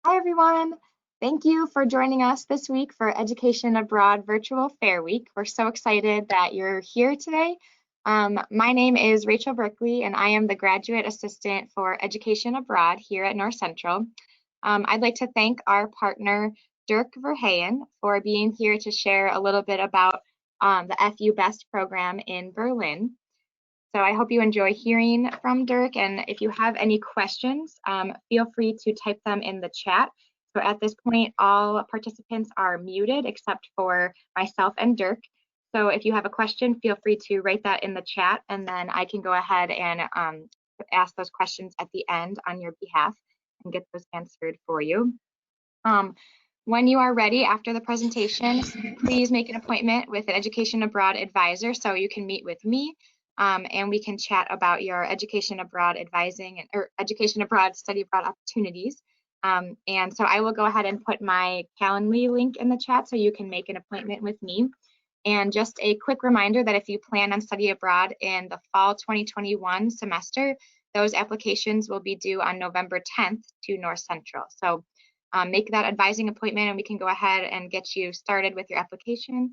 Hi, everyone. Thank you for joining us this week for Education Abroad Virtual Fair Week. We're so excited that you're here today. My name is Rachel Berkeley, and I am the Graduate Assistant for Education Abroad here at North Central. I'd like to thank our partner, Dirk Verheyen, for being here to share a little bit about the FUBEST program in Berlin. So I hope you enjoy hearing from Dirk, and if you have any questions, feel free to type them in the chat. So at this point, all participants are muted except for myself and Dirk. So if you have a question, feel free to write that in the chat, and then I can go ahead and ask those questions at the end on your behalf and get those answered for you. When you are ready after the presentation, please make an appointment with an Education Abroad advisor so you can meet with me. And we can chat about your education abroad advising or education abroad, study abroad opportunities. And so I will go ahead and put my Calendly link in the chat so you can make an appointment with me. And just a quick reminder that if you plan on study abroad in the fall 2021 semester, those applications will be due on November 10th to North Central. So make that advising appointment and we can go ahead and get you started with your application.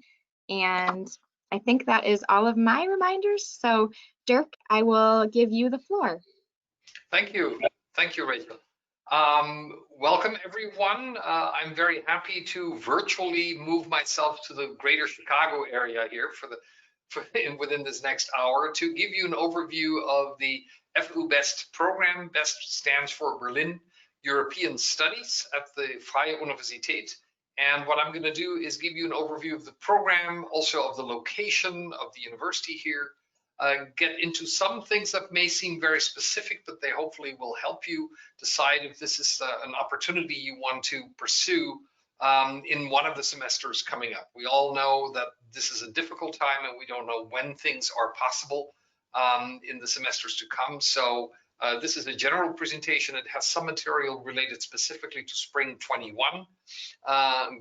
And I think that is all of my reminders. So Dirk, I will give you the floor. Thank you. Thank you, Rachel. Welcome, everyone. I'm very happy to virtually move myself to the greater Chicago area here within this next hour to give you an overview of the FUBEST program. BEST stands for Berlin European Studies at the Freie Universität. And what I'm going to do is give you an overview of the program, also of the location of the university here, get into some things that may seem very specific, but they hopefully will help you decide if this is an opportunity you want to pursue in one of the semesters coming up. We all know that this is a difficult time and we don't know when things are possible in the semesters to come. So this is a general presentation. It has some material related specifically to spring 21,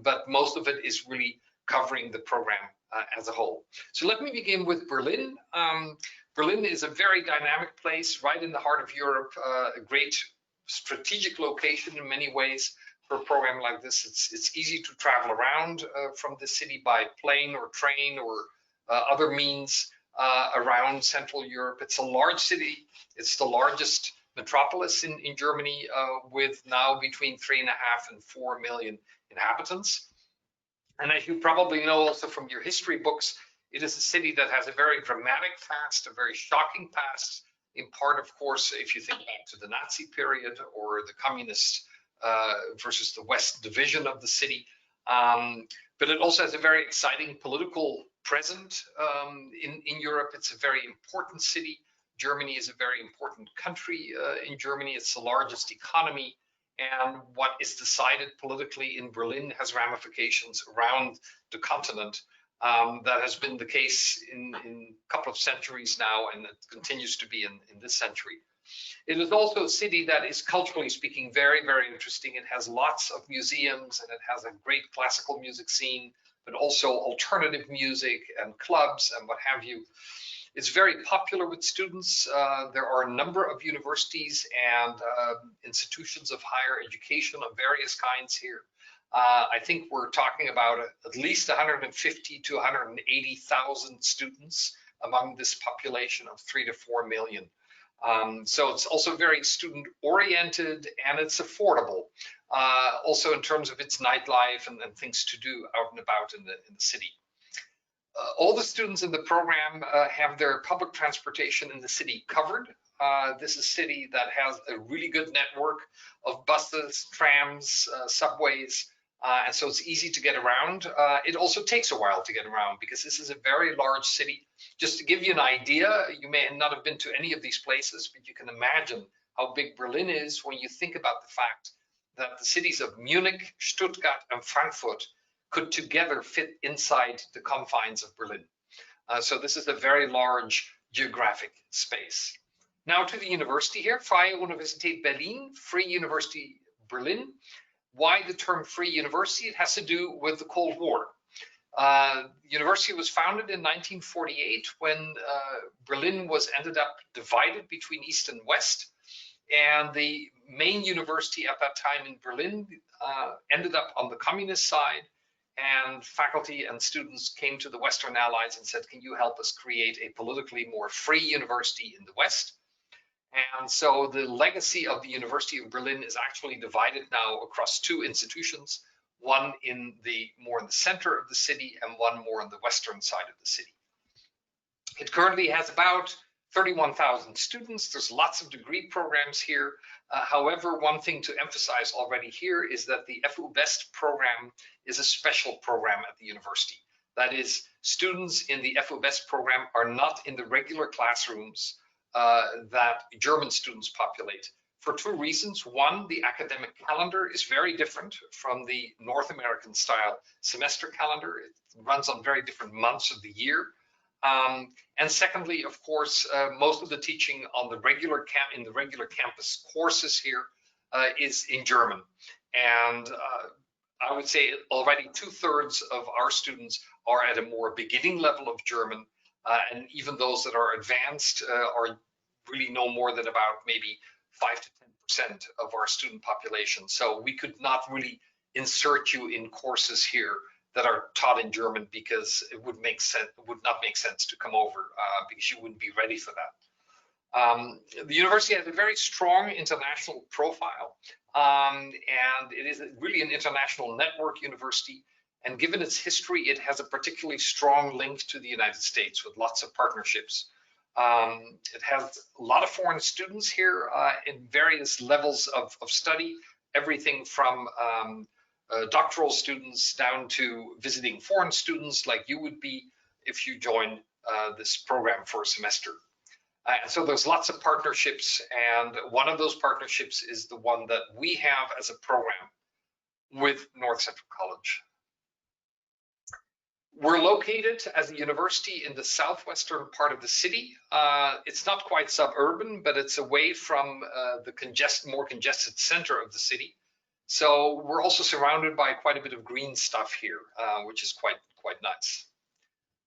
but most of it is really covering the program as a whole. So let me begin with Berlin. Berlin is a very dynamic place right in the heart of Europe, a great strategic location in many ways for a program like this. It's easy to travel around from the city by plane or train or other means around Central Europe. It's a large city. It's the largest metropolis in Germany with now between 3.5 and 4 million inhabitants. And as you probably know also from your history books, it is a city that has a very dramatic past, a very shocking past, in part, of course, if you think back to the Nazi period or the communist versus the West division of the city. But it also has a very exciting political present in Europe. It's a very important city. Germany is a very important country in Germany. It's the largest economy. And what is decided politically in Berlin has ramifications around the continent. That has been the case in a couple of centuries now, and it continues to be in this century. It is also a city that is, culturally speaking, very, very interesting. It has lots of museums and it has a great classical music scene, but also alternative music and clubs and what have you. It's very popular with students. There are a number of universities and institutions of higher education of various kinds here. I think we're talking about at least 150 to 180,000 students among this population of 3 to 4 million. So it's also very student oriented and it's affordable. Also in terms of its nightlife and things to do out and about in the city. All the students in the program have their public transportation in the city covered. This is a city that has a really good network of buses, trams, subways, and so it's easy to get around. It also takes a while to get around because this is a very large city. Just to give you an idea, you may not have been to any of these places, but you can imagine how big Berlin is when you think about the fact that the cities of Munich, Stuttgart, and Frankfurt could together fit inside the confines of Berlin. So this is a very large geographic space. Now to the university here, Freie Universität Berlin, Free University Berlin. Why the term Free University? It has to do with the Cold War. The university was founded in 1948 when Berlin ended up divided between East and West. and the main university at that time in Berlin ended up on the communist side, and faculty and students came to the Western Allies and said, can you help us create a politically more free university in the West? And so the legacy of the University of Berlin is actually divided now across two institutions, one more in the center of the city and one more on the western side of the city. It currently has about 31,000 students. There's lots of degree programs here. However, one thing to emphasize already here is that the FUBEST program is a special program at the university. That is, students in the FUBEST program are not in the regular classrooms that German students populate, for two reasons. One, the academic calendar is very different from the North American style semester calendar. It runs on very different months of the year. And secondly, of course, most of the teaching on the regular campus courses here is in German. And I would say already 2/3 of our students are at a more beginning level of German, and even those that are advanced are really no more than about maybe 5 to 10% of our student population. So we could not really insert you in courses here that are taught in German, because it would not make sense to come over because you wouldn't be ready for that. The university has a very strong international profile, and it is really an international network university. And given its history, it has a particularly strong link to the United States with lots of partnerships. It has a lot of foreign students here in various levels of study, everything from doctoral students down to visiting foreign students like you would be if you join this program for a semester. So there's lots of partnerships, and one of those partnerships is the one that we have as a program with North Central College. We're located as a university in the southwestern part of the city. It's not quite suburban, but it's away from the more congested center of the city. So we're also surrounded by quite a bit of green stuff here, which is quite nice.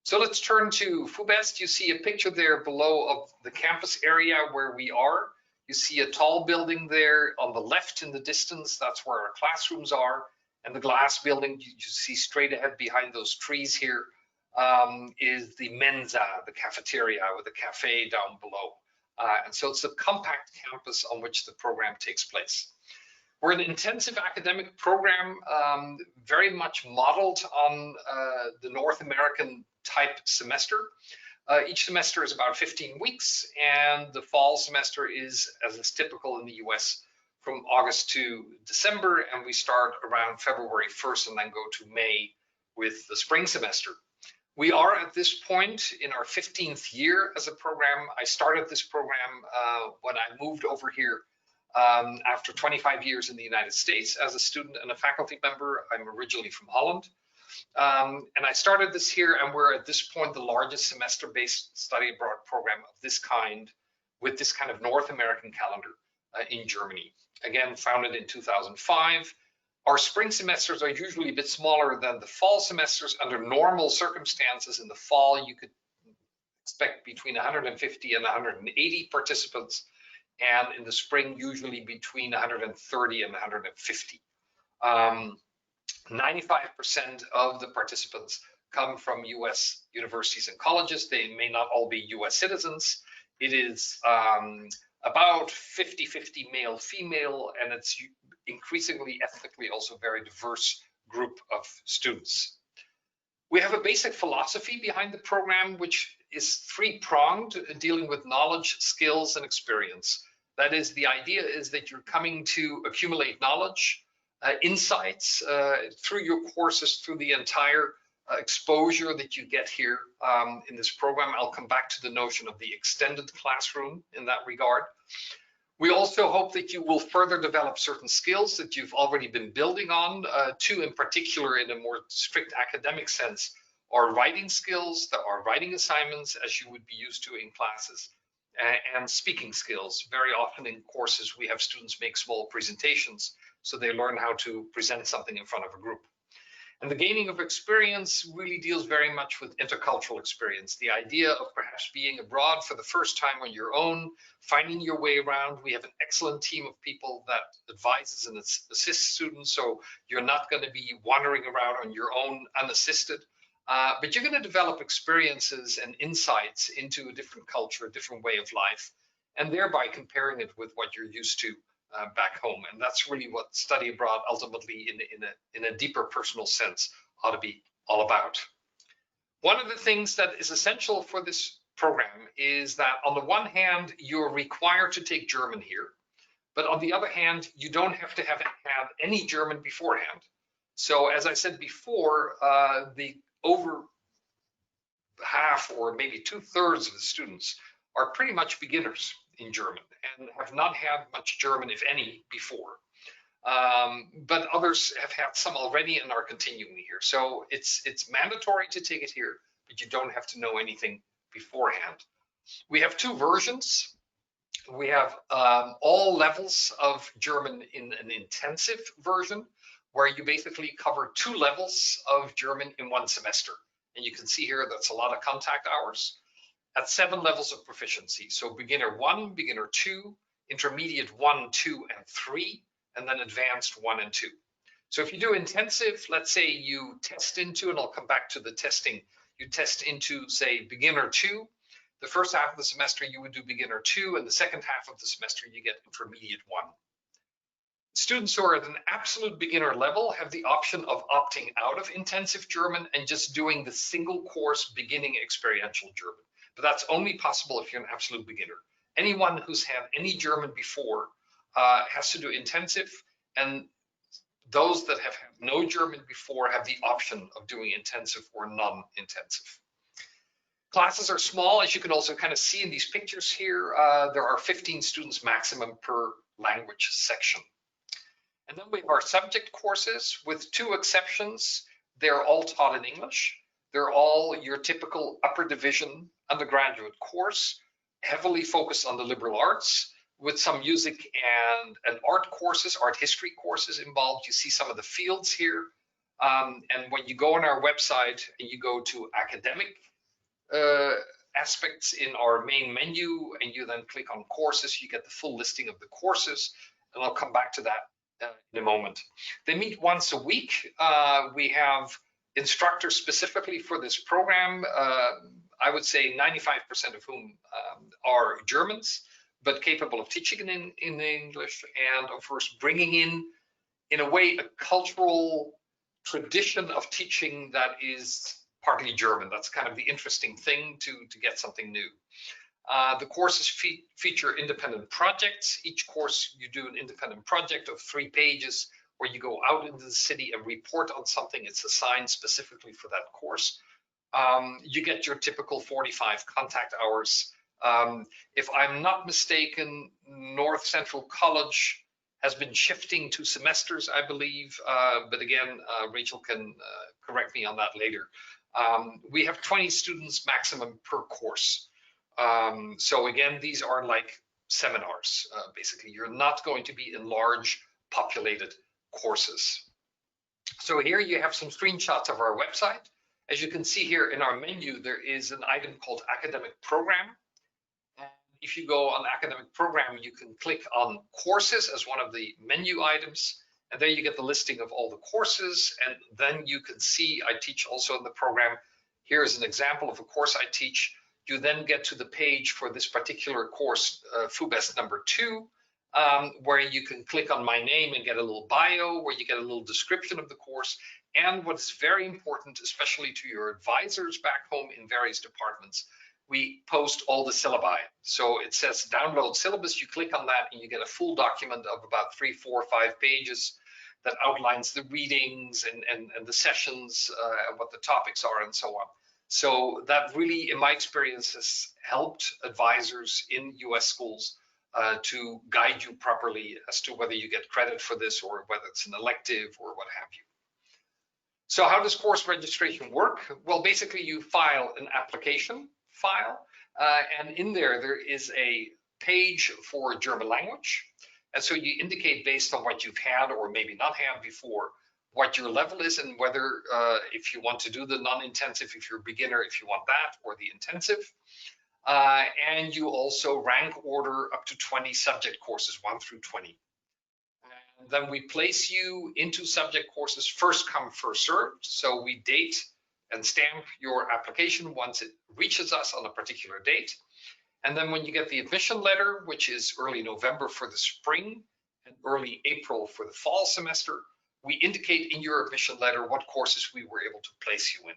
So let's turn to FUBEST. You see a picture there below of the campus area where we are. You see a tall building there on the left in the distance. That's where our classrooms are. And the glass building you see straight ahead behind those trees here is the Mensa, the cafeteria, with the cafe down below. And so it's a compact campus on which the program takes place. We're an intensive academic program, very much modeled on the North American type semester. Each semester is about 15 weeks, and the fall semester is, as is typical in the US, from August to December, and we start around February 1st and then go to May with the spring semester. We are at this point in our 15th year as a program. I started this program when I moved over here after 25 years in the United States as a student and a faculty member. I'm originally from Holland. And I started this here, and we're at this point the largest semester-based study abroad program of this kind, with this kind of North American calendar in Germany. Again, founded in 2005. Our spring semesters are usually a bit smaller than the fall semesters. Under normal circumstances, in the fall, you could expect between 150 and 180 participants, and in the spring, usually between 130 and 150. 95% of the participants come from US universities and colleges. They may not all be US citizens. It is about 50-50 male-female, and it's increasingly ethnically also very diverse group of students. We have a basic philosophy behind the program, which is three-pronged, dealing with knowledge, skills, and experience. That is, the idea is that you're coming to accumulate knowledge, insights through your courses, through the entire exposure that you get here in this program. I'll come back to the notion of the extended classroom in that regard. We also hope that you will further develop certain skills that you've already been building on. Two in particular, in a more strict academic sense, are writing skills, that are writing assignments as you would be used to in classes, and speaking skills. Very often in courses, we have students make small presentations, so they learn how to present something in front of a group. And the gaining of experience really deals very much with intercultural experience, the idea of perhaps being abroad for the first time on your own, finding your way around. We have an excellent team of people that advises and assists students, so you're not going to be wandering around on your own unassisted, but you're going to develop experiences and insights into a different culture, a different way of life, and thereby comparing it with what you're used to back home. And that's really what study abroad ultimately in a deeper personal sense ought to be all about. One of the things that is essential for this program is that on the one hand, you're required to take German here, but on the other hand, you don't have to have any German beforehand. So as I said before, the over half or maybe 2/3 of the students are pretty much beginners in German and have not had much German, if any, before. But others have had some already and are continuing here. So it's mandatory to take it here, but you don't have to know anything beforehand. We have two versions. We have all levels of German in an intensive version, where you basically cover 2 levels of German in 1 semester. And you can see here that's a lot of contact hours at 7 levels of proficiency. So beginner 1, beginner 2, intermediate 1, 2, and 3, and then advanced 1 and 2. So if you do intensive, let's say you test into, and I'll come back to the testing, you test into, say, beginner 2. The first half of the semester you would do beginner 2, and the second half of the semester you get intermediate 1. Students who are at an absolute beginner level have the option of opting out of intensive German and just doing the single course beginning experiential German. But that's only possible if you're an absolute beginner. Anyone who's had any German before has to do intensive, and those that have had no German before have the option of doing intensive or non-intensive. Classes are small, as you can also kind of see in these pictures here. There are 15 students maximum per language section. And then we have our subject courses with 2 exceptions. They're all taught in English. They're all your typical upper division undergraduate course, heavily focused on the liberal arts, with some music and art courses, art history courses involved. You see some of the fields here. And when you go on our website and you go to academic aspects in our main menu, and you then click on courses, you get the full listing of the courses, and I'll come back to that in a moment. They meet once a week. We have instructors specifically for this program. I would say 95% of whom are Germans, but capable of teaching in English, and of course bringing in a way, a cultural tradition of teaching that is partly German. That's kind of the interesting thing to get something new. The courses feature independent projects. Each course you do an independent project of 3 pages where you go out into the city and report on something. It's assigned specifically for that course. You get your typical 45 contact hours. If I'm not mistaken, North Central College has been shifting to semesters, I believe, but again, Rachel can correct me on that later. We have 20 students maximum per course. So again, these are like seminars, basically. You're not going to be in large populated courses. So here you have some screenshots of our website. As you can see here in our menu, there is an item called Academic Program. And if you go on Academic Program, you can click on Courses as one of the menu items. And there you get the listing of all the courses. And then you can see I teach also in the program. Here is an example of a course I teach. You then get to the page for this particular course, FUBEST number 2, where you can click on my name and get a little bio, where you get a little description of the course. And what's very important, especially to your advisors back home in various departments, we post all the syllabi. So it says download syllabus, you click on that and you get a full document of about 3, 4, 5 pages that outlines the readings and the sessions, what the topics are and so on. So that really, in my experience, has helped advisors in US schools to guide you properly as to whether you get credit for this or whether it's an elective or what have you. So how does course registration work? Well, basically you file an application file, and in there is a page for German language. And so you indicate based on what you've had or maybe not had before, what your level is and whether if you want to do the non-intensive, if you're a beginner, if you want that, or the intensive. And you also rank order up to 20 subject courses, 1 through 20. And then we place you into subject courses first come, first served. So we date and stamp your application once it reaches us on a particular date. And then when you get the admission letter, which is early November for the spring and early April for the fall semester, we indicate in your admission letter what courses we were able to place you in.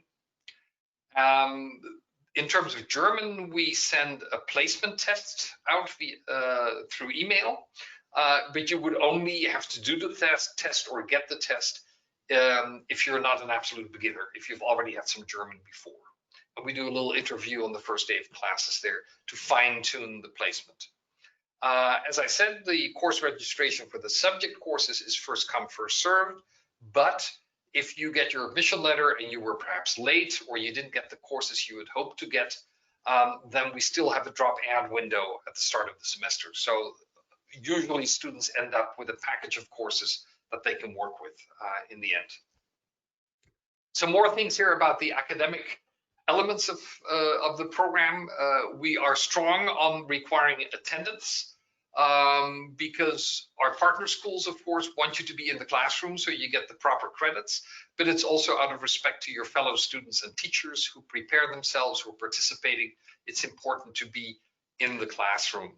In terms of German, we send a placement test out through email, but you would only have to do the test or get the test if you're not an absolute beginner, if you've already had some German before. And we do a little interview on the first day of classes there to fine-tune the placement. As I said, the course registration for the subject courses is first come, first served, but if you get your admission letter and you were perhaps late or you didn't get the courses you had hoped to get, then we still have a drop add window at the start of the semester. So usually students end up with a package of courses that they can work with in the end. Some more things here about the academic elements of the program. We are strong on requiring attendance because our partner schools, of course, want you to be in the classroom so you get the proper credits, but it's also out of respect to your fellow students and teachers who prepare themselves, who are participating. It's important to be in the classroom.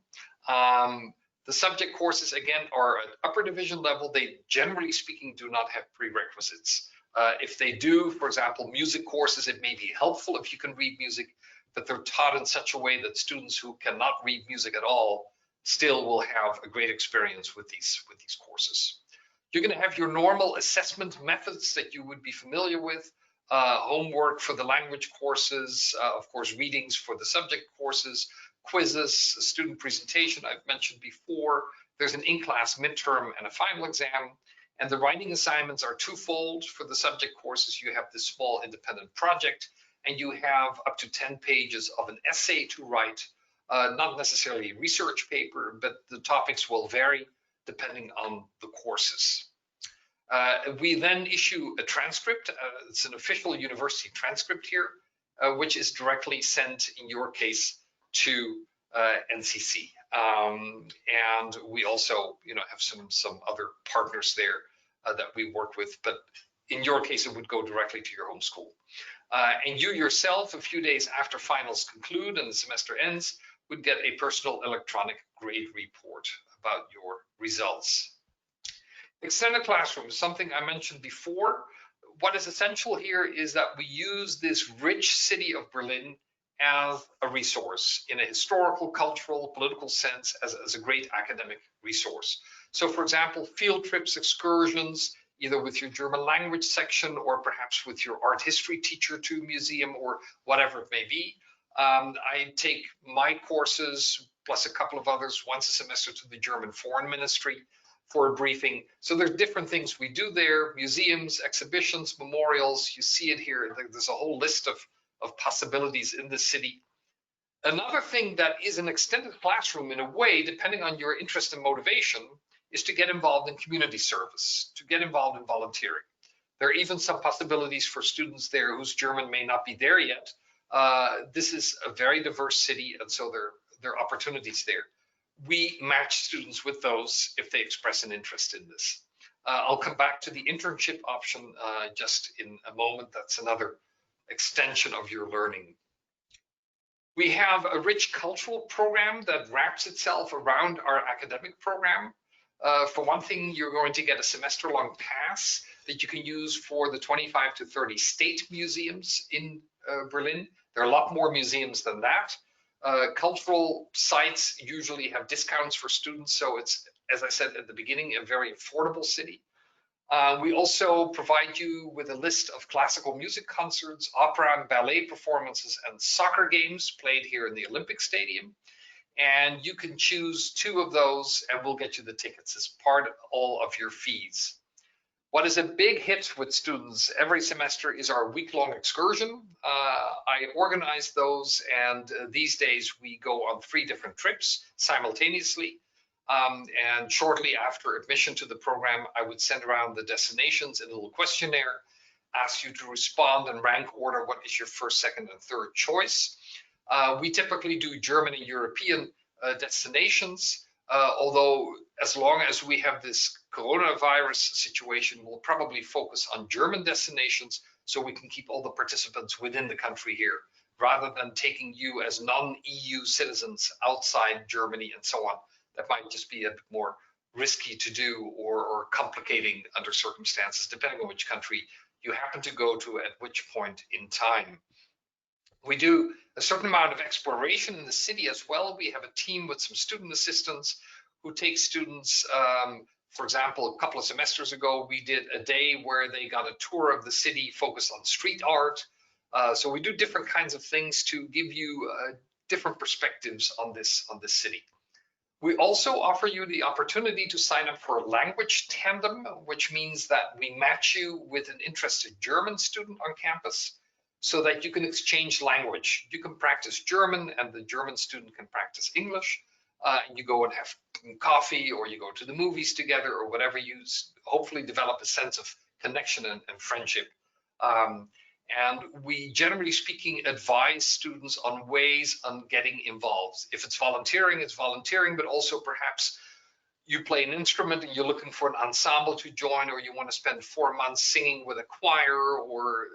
The subject courses, again, are at upper division level. They, generally speaking, do not have prerequisites. If they do, for example, music courses, it may be helpful if you can read music, but they're taught in such a way that students who cannot read music at all still will have a great experience with these courses. You're going to have your normal assessment methods that you would be familiar with, homework for the language courses, of course, readings for the subject courses, quizzes, a student presentation I've mentioned before. There's an in-class midterm and a final exam. And the writing assignments are twofold. For the subject courses, you have this small independent project, and you have up to 10 pages of an essay to write, not necessarily a research paper, but the topics will vary depending on the courses. We then issue a transcript. It's an official university transcript here, which is directly sent, in your case, to NCC. And we also, have some other partners there that we work with, but in your case, it would go directly to your home school. And you yourself, a few days after finals conclude and the semester ends, would get a personal electronic grade report about your results. Extended classroom is something I mentioned before. What is essential here is that we use this rich city of Berlin as a resource in a historical, cultural, political sense, as a great academic resource. So for example, field trips, excursions, either with your German language section or perhaps with your art history teacher to a museum or whatever it may be. I take my courses plus a couple of others once a semester to the German Foreign Ministry for a briefing. So there's different things we do there, museums, exhibitions, memorials. You see it here. There's a whole list of possibilities in the city. Another thing that is an extended classroom in a way, depending on your interest and motivation, is to get involved in community service, to get involved in volunteering. There are even some possibilities for students there whose German may not be there yet. This is a very diverse city, and so there are opportunities there. We match students with those if they express an interest in this. I'll come back to the internship option just in a moment. That's another extension of your learning. We have a rich cultural program that wraps itself around our academic program. For one thing, you're going to get a semester-long pass that you can use for the 25 to 30 state museums in Berlin. There are a lot more museums than that. Cultural sites usually have discounts for students, so it's, as I said at the beginning, a very affordable city. We also provide you with a list of classical music concerts, opera and ballet performances, and soccer games played here in the Olympic Stadium. And you can choose 2 of those and we'll get you the tickets as part of all of your fees. What is a big hit with students every semester is our week-long excursion. I organize those, and these days we go on 3 different trips simultaneously. And shortly after admission to the program, I would send around the destinations in a little questionnaire, ask you to respond and rank order what is your first, second, and third choice. We typically do German and European destinations, although as long as we have this coronavirus situation, we'll probably focus on German destinations so we can keep all the participants within the country here, rather than taking you as non-EU citizens outside Germany and so on. That might just be a bit more risky to do or complicating under circumstances, depending on which country you happen to go to at which point in time. We do a certain amount of exploration in the city as well. We have a team with some student assistants who take students, for example, a couple of semesters ago, we did a day where they got a tour of the city focused on street art. So we do different kinds of things to give you different perspectives on this city. We also offer you the opportunity to sign up for a language tandem, which means that we match you with an interested German student on campus so that you can exchange language. You can practice German and the German student can practice English. And you go and have coffee or you go to the movies together or whatever, you hopefully develop a sense of connection and friendship. And we, generally speaking, advise students on ways on getting involved. If it's volunteering, it's volunteering, but also perhaps you play an instrument and you're looking for an ensemble to join, or you want to spend 4 months singing with a choir or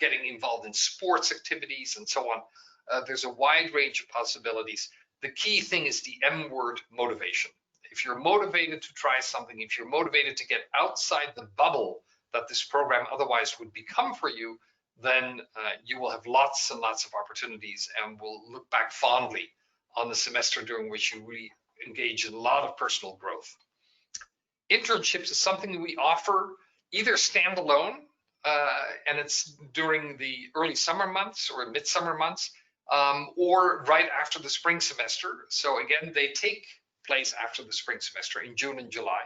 getting involved in sports activities and so on. There's a wide range of possibilities. The key thing is the M word, motivation. If you're motivated to try something, if you're motivated to get outside the bubble that this program otherwise would become for you, then you will have lots and lots of opportunities and will look back fondly on the semester during which you really engage in a lot of personal growth. Internships is something we offer either standalone, and it's during the early summer months or midsummer months, or right after the spring semester. So again, they take place after the spring semester in June and July.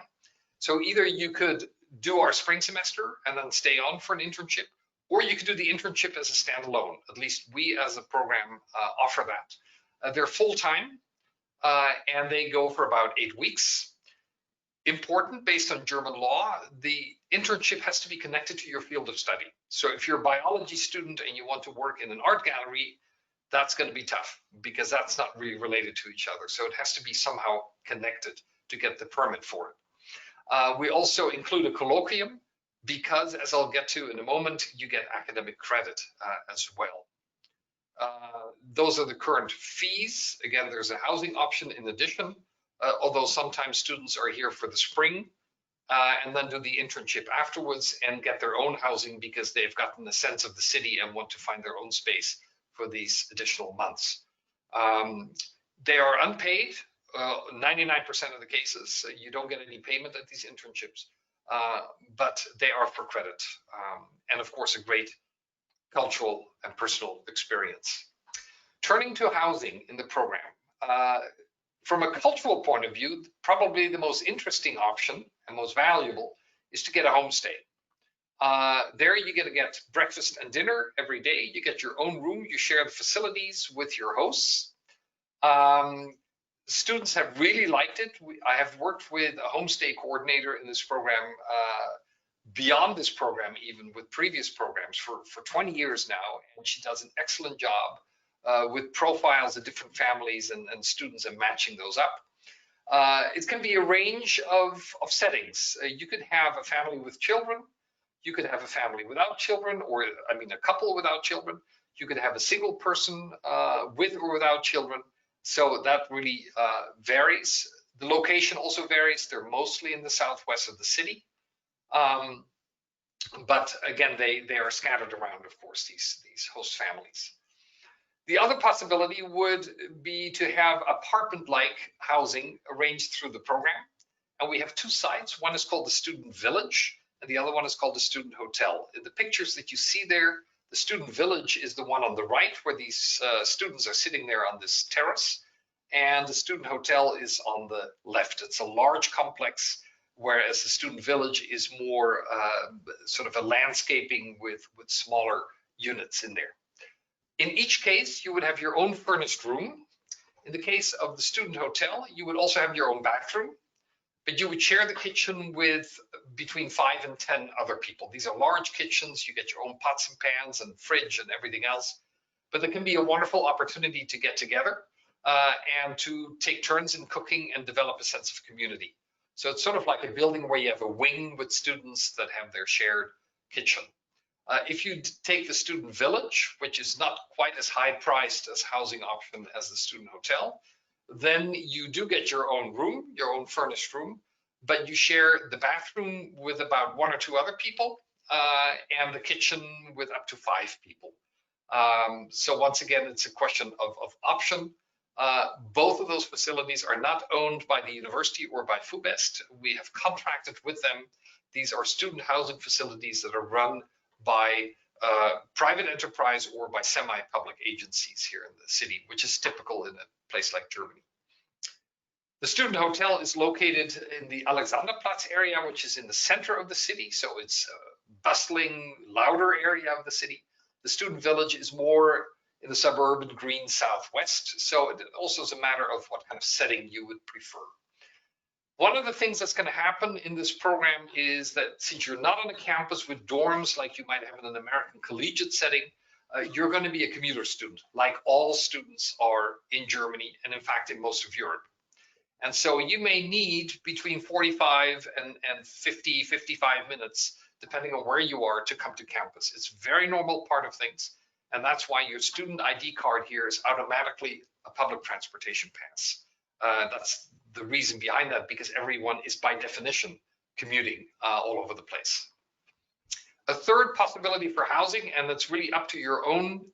So either you could do our spring semester and then stay on for an internship, or you could do the internship as a standalone. At least we as a program offer that. They're full-time and they go for about 8 weeks. Important, based on German law, the internship has to be connected to your field of study. So if you're a biology student and you want to work in an art gallery, that's going to be tough because that's not really related to each other. So it has to be somehow connected to get the permit for it. We also include a colloquium because, as I'll get to in a moment, you get academic credit as well. Those are the current fees. Again, there's a housing option in addition, although sometimes students are here for the spring and then do the internship afterwards and get their own housing because they've gotten a sense of the city and want to find their own space for these additional months. They are unpaid, 99% of the cases. You don't get any payment at these internships, but they are for credit. And of course, a great cultural and personal experience. Turning to housing in the program. From a cultural point of view, probably the most interesting option and most valuable is to get a homestay. There you get to get breakfast and dinner every day. You get your own room. You share the facilities with your hosts. Students have really liked it. I have worked with a homestay coordinator in this program, beyond this program, even with previous programs for 20 years now, and she does an excellent job with profiles of different families and students and matching those up. It can be a range of settings. You could have a family with children. You could have a family without children, or I mean a couple without children. You could have a single person with or without children. So that really varies. The location also varies. They're mostly in the southwest of the city. But again, they are scattered around, of course, these host families. The other possibility would be to have apartment-like housing arranged through the program. And we have two sites. One is called the Student Village, and the other one is called the Student Hotel. In the pictures that you see there, the Student Village is the one on the right, where these students are sitting there on this terrace. And the Student Hotel is on the left. It's a large complex, whereas the Student Village is more sort of a landscaping with smaller units in there. In each case, you would have your own furnished room. In the case of the student hotel, you would also have your own bathroom, but you would share the kitchen with between 5 and 10 other people. These are large kitchens. You get your own pots and pans and fridge and everything else. But there can be a wonderful opportunity to get together and to take turns in cooking and develop a sense of community. So it's sort of like a building where you have a wing with students that have their shared kitchen. If you take the student village, which is not quite as high priced as housing option as the student hotel, then you do get your own room, your own furnished room, but you share the bathroom with about 1 or 2 other people and the kitchen with up to 5 people. So once again, it's a question of option. Both of those facilities are not owned by the university or by FUBEST. We have contracted with them. These are student housing facilities that are run by private enterprise or by semi-public agencies here in the city, which is typical in a place like Germany. The student hotel is located in the Alexanderplatz area, which is in the center of the city. So it's a bustling, louder area of the city. The student village is more in the suburban green southwest. So it also is a matter of what kind of setting you would prefer. One of the things that's going to happen in this program is that since you're not on a campus with dorms like you might have in an American collegiate setting, you're going to be a commuter student, like all students are in Germany and in fact in most of Europe. And so you may need between 45 and 50, 55 minutes, depending on where you are, to come to campus. It's a very normal part of things. And that's why your student ID card here is automatically a public transportation pass. That's the reason behind that, because everyone is by definition commuting all over the place. A third possibility for housing, and it's really up to your own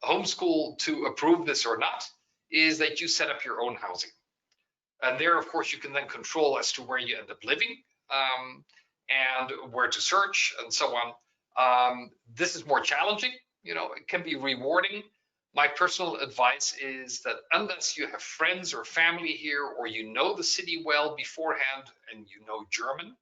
homeschool to approve this or not, is that you set up your own housing. And there, of course, you can then control as to where you end up living and where to search and so on. This is more challenging. It can be rewarding. My personal advice is that unless you have friends or family here, or you know the city well beforehand and you know German,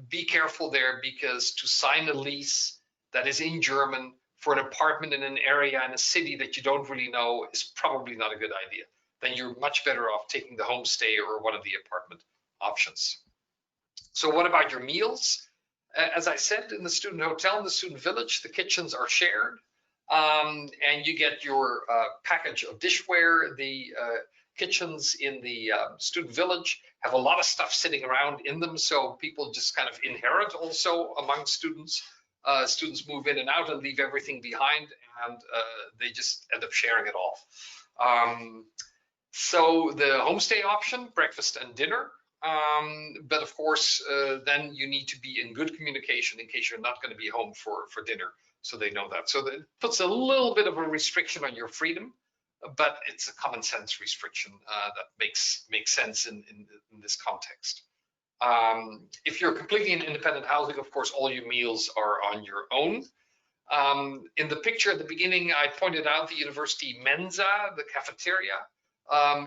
be careful there, because to sign a lease that is in German for an apartment in an area in a city that you don't really know is probably not a good idea. Then you're much better off taking the homestay or one of the apartment options. So what about your meals? As I said, in the student hotel, in the student village, the kitchens are shared. And you get your package of dishware. The kitchens in the student village have a lot of stuff sitting around in them, so people just kind of inherit also among students. Students move in and out and leave everything behind, and they just end up sharing it all. So the homestay option, breakfast and dinner. But of course, then you need to be in good communication in case you're not going to be home for dinner. So they know that. So that puts a little bit of a restriction on your freedom, but it's a common sense restriction that makes sense in this context. If you're completely in independent housing, of course, all your meals are on your own. In the picture at the beginning, I pointed out the university Mensa, the cafeteria.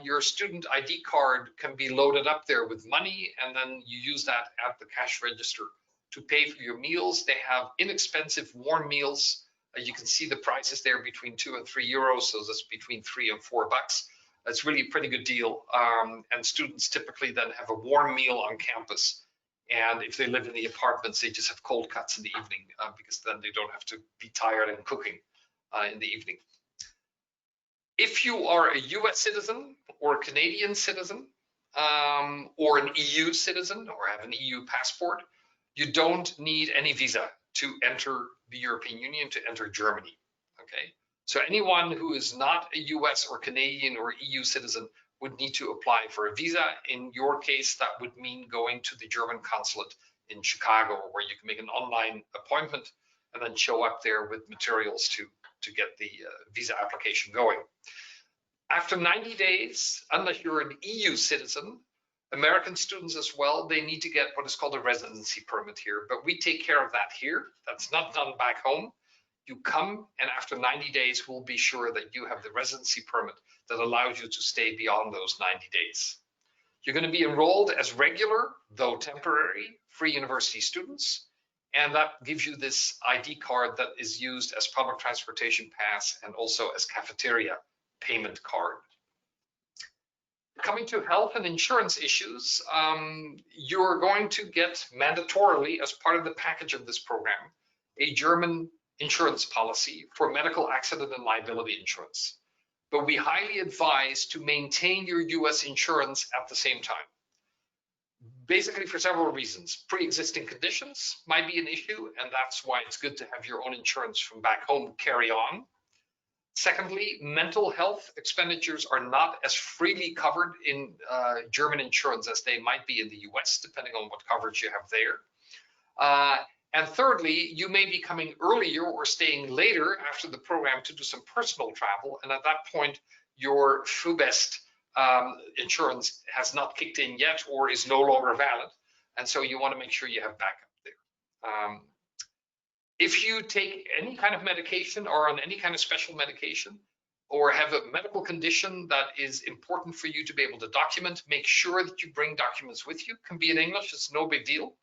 Your student ID card can be loaded up there with money, and then you use that at the cash register to pay for your meals. They have inexpensive warm meals. You can see the prices there between 2 and 3 euros, so that's between 3 and 4 bucks. That's really a pretty good deal. And students typically then have a warm meal on campus. And if they live in the apartments, they just have cold cuts in the evening because then they don't have to be tired and cooking in the evening. If you are a US citizen or a Canadian citizen or an EU citizen or have an EU passport, you don't need any visa to enter the European Union, to enter Germany, okay? So anyone who is not a US or Canadian or EU citizen would need to apply for a visa. In your case, that would mean going to the German consulate in Chicago, where you can make an online appointment and then show up there with materials to get the visa application going. After 90 days, unless you're an EU citizen, American students as well, they need to get what is called a residency permit here, but we take care of that here. That's not done back home. You come, and after 90 days, we'll be sure that you have the residency permit that allows you to stay beyond those 90 days. You're going to be enrolled as regular, though temporary, free university students, and that gives you this ID card that is used as public transportation pass and also as cafeteria payment card. Coming to health and insurance issues, you're going to get mandatorily, as part of the package of this program, a German insurance policy for medical accident and liability insurance. But we highly advise to maintain your US insurance at the same time. Basically for several reasons. Pre-existing conditions might be an issue, and that's why it's good to have your own insurance from back home carry on. Secondly, mental health expenditures are not as freely covered in German insurance as they might be in the US, depending on what coverage you have there. And thirdly, you may be coming earlier or staying later after the program to do some personal travel. And at that point, your FUBEST insurance has not kicked in yet or is no longer valid. And so you want to make sure you have backup there. If you take any kind of medication or on any kind of special medication or have a medical condition that is important for you to be able to document, make sure that you bring documents with you. It can be in English, it's no big deal.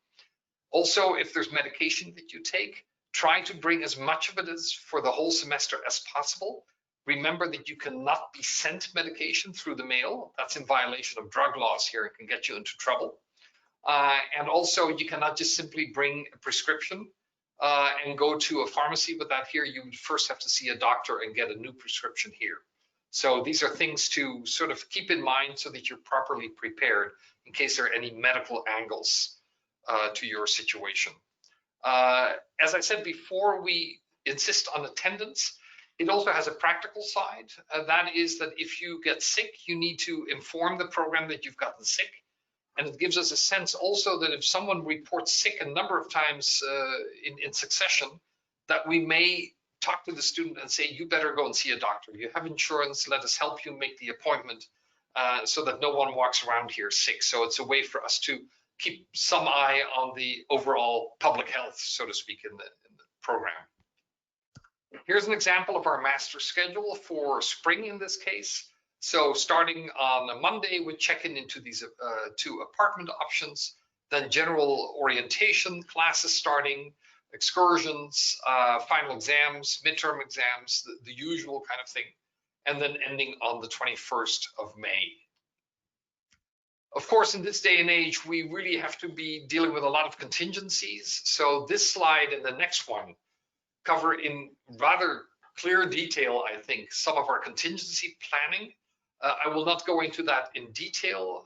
Also, if there's medication that you take, try to bring as much of it as for the whole semester as possible. Remember that you cannot be sent medication through the mail. That's in violation of drug laws here. It can get you into trouble. And also, you cannot just simply bring a prescription and go to a pharmacy with that here. You would first have to see a doctor and get a new prescription here. So these are things to sort of keep in mind so that you're properly prepared in case there are any medical angles to your situation. As I said before, we insist on attendance. It also has a practical side. That is that if you get sick, you need to inform the program that you've gotten sick. And it gives us a sense also that if someone reports sick a number of times in succession, that we may talk to the student and say, you better go and see a doctor. You have insurance, let us help you make the appointment so that no one walks around here sick. So it's a way for us to keep some eye on the overall public health, so to speak, in the program. Here's an example of our master schedule for spring in this case. So starting on a Monday, we check into these 2 apartment options, then general orientation, classes starting, excursions, final exams, midterm exams, the usual kind of thing, and then ending on the 21st of May. Of course, in this day and age, we really have to be dealing with a lot of contingencies. So this slide and the next one cover in rather clear detail, I think, some of our contingency planning. I will not go into that in detail.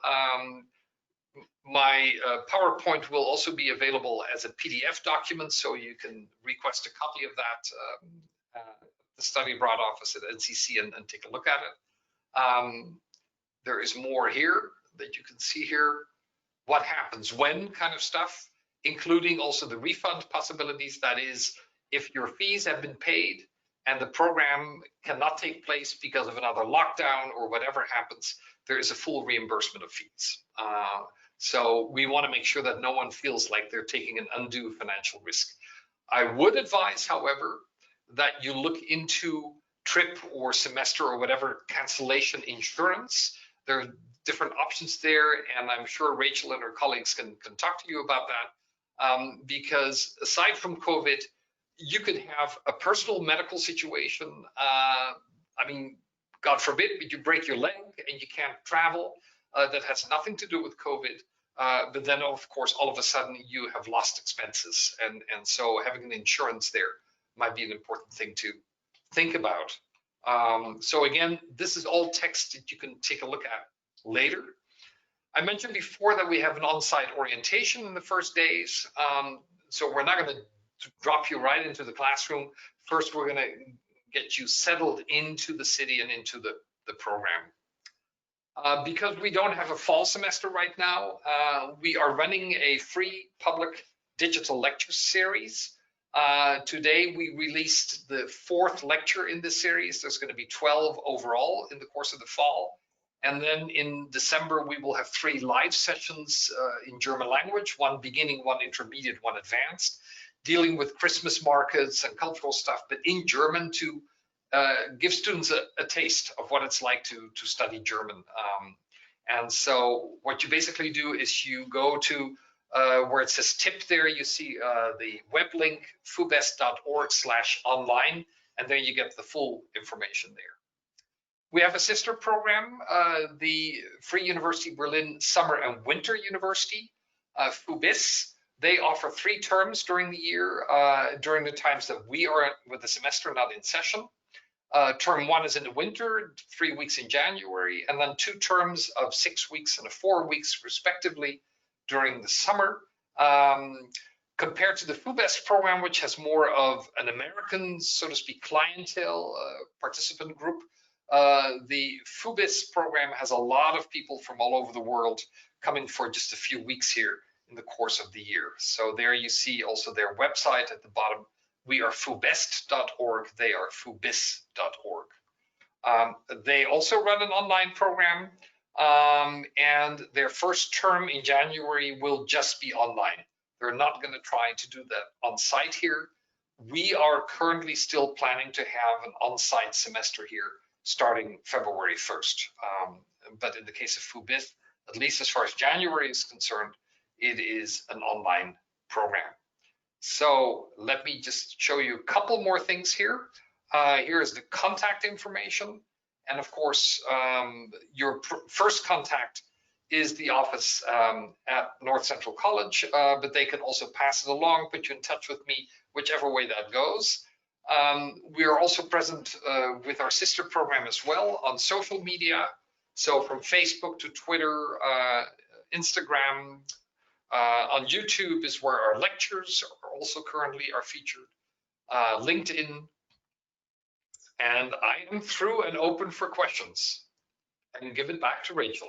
My PowerPoint will also be available as a PDF document, so you can request a copy of that the study abroad office at NCC and take a look at it. There is more here that you can see here. What happens when kind of stuff, including also the refund possibilities. That is, if your fees have been paid and the program cannot take place because of another lockdown or whatever happens, there is a full reimbursement of fees. So we want to make sure that no one feels like they're taking an undue financial risk. I would advise, however, that you look into trip or semester or whatever cancellation insurance. There are different options there, and I'm sure Rachel and her colleagues can talk to you about that, because aside from COVID, you could have a personal medical situation. I mean, God forbid, but you break your leg and you can't travel. That has nothing to do with COVID. But then, of course, all of a sudden you have lost expenses. And so having an insurance there might be an important thing to think about. So again, this is all text that you can take a look at later. I mentioned before that we have an on-site orientation in the first days. So we're not going to drop you right into the classroom. First, we're going to get you settled into the city and into the program. Because we don't have a fall semester right now, we are running a free public digital lecture series. Today, we released the 4th lecture in this series. There's going to be 12 overall in the course of the fall. And then in December, we will have 3 live sessions in German language, one beginning, one intermediate, one advanced, dealing with Christmas markets and cultural stuff, but in German to give students a taste of what it's like to study German. And so what you basically do is you go to where it says tip there, you see the web link, fubest.org/online, and there you get the full information there. We have a sister program, the Free University Berlin Summer and Winter University, FUBEST. They offer 3 terms during the year, during the times that we are with the semester not in session. Term 1 is in the winter, 3 weeks in January, and then 2 terms of 6 weeks and 4 weeks respectively during the summer. Compared to the FUBEST program, which has more of an American, so to speak, clientele participant group, the FUBEST program has a lot of people from all over the world coming for just a few weeks here in the course of the year. So there you see also their website at the bottom. We are FUBEST.org, they are FUBIS.org. They also run an online program, and their first term in January will just be online. They're not going to try to do that on site here. We are currently still planning to have an on-site semester here starting February 1st. But in the case of FUBIS, at least as far as January is concerned, it is an online program. So let me just show you a couple more things here. Here is the contact information. And of course, your first contact is the office at North Central College, but they can also pass it along, put you in touch with me, whichever way that goes. We are also present with our sister program as well on social media. So from Facebook to Twitter, Instagram, on YouTube is where our lectures also currently are featured, LinkedIn, and I am through and open for questions. I can give it back to Rachel.